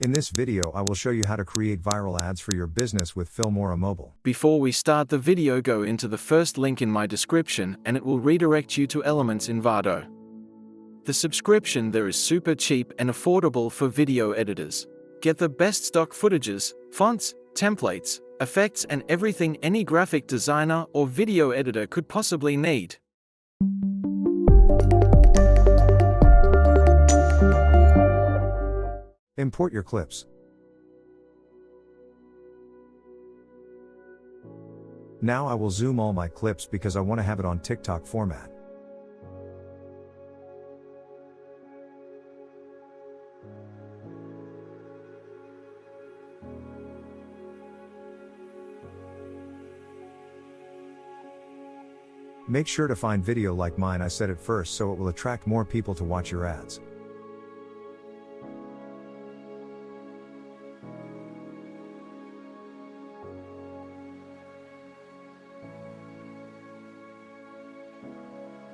In this video I will show you how to create viral ads for your business with Filmora Mobile. Before we start the video, go into the first link in my description and it will redirect you to Elements Envato. The subscription there is super cheap and affordable for video editors. Get the best stock footages, fonts, templates, effects and everything any graphic designer or video editor could possibly need. Import your clips. Now I will zoom all my clips because I want to have it on TikTok format. Make sure to find video like mine. I set it first so it will attract more people to watch your ads.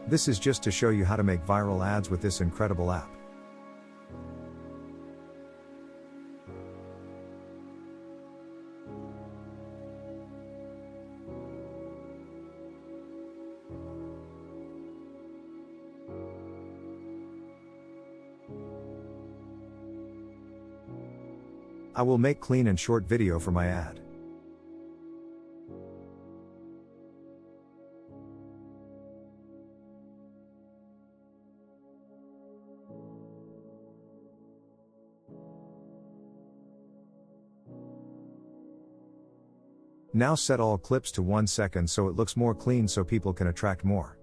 This is just to show you how to make viral ads with this incredible app. I will make clean and short video for my ad. Now set all clips to 1 second so it looks more clean so people can attract more.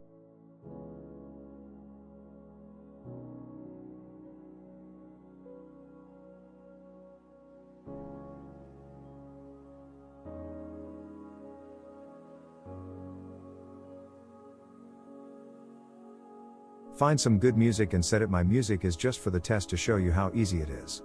Find some good music and set it. My music is just for the test to show you how easy it is.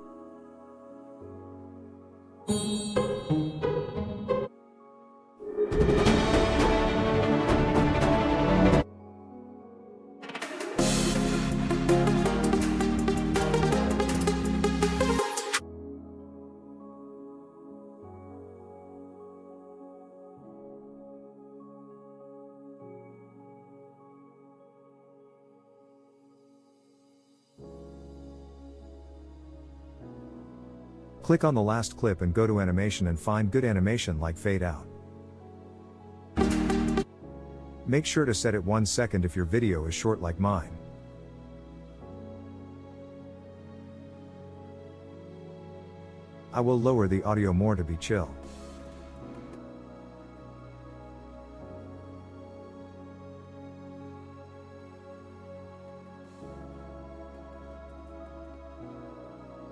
Click on the last clip and go to animation and find good animation like fade out. Make sure to set it 1 second if your video is short like mine. I will lower the audio more to be chill.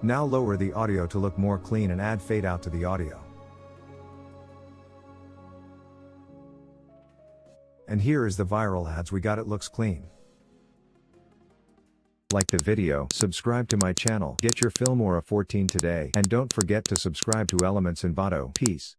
Now lower the audio to look more clean and add fade out to the audio. And here is the viral ads we got. It looks clean. Like the video, subscribe to my channel, get your Filmora 14 today, and don't forget to subscribe to Elements Envato. Peace.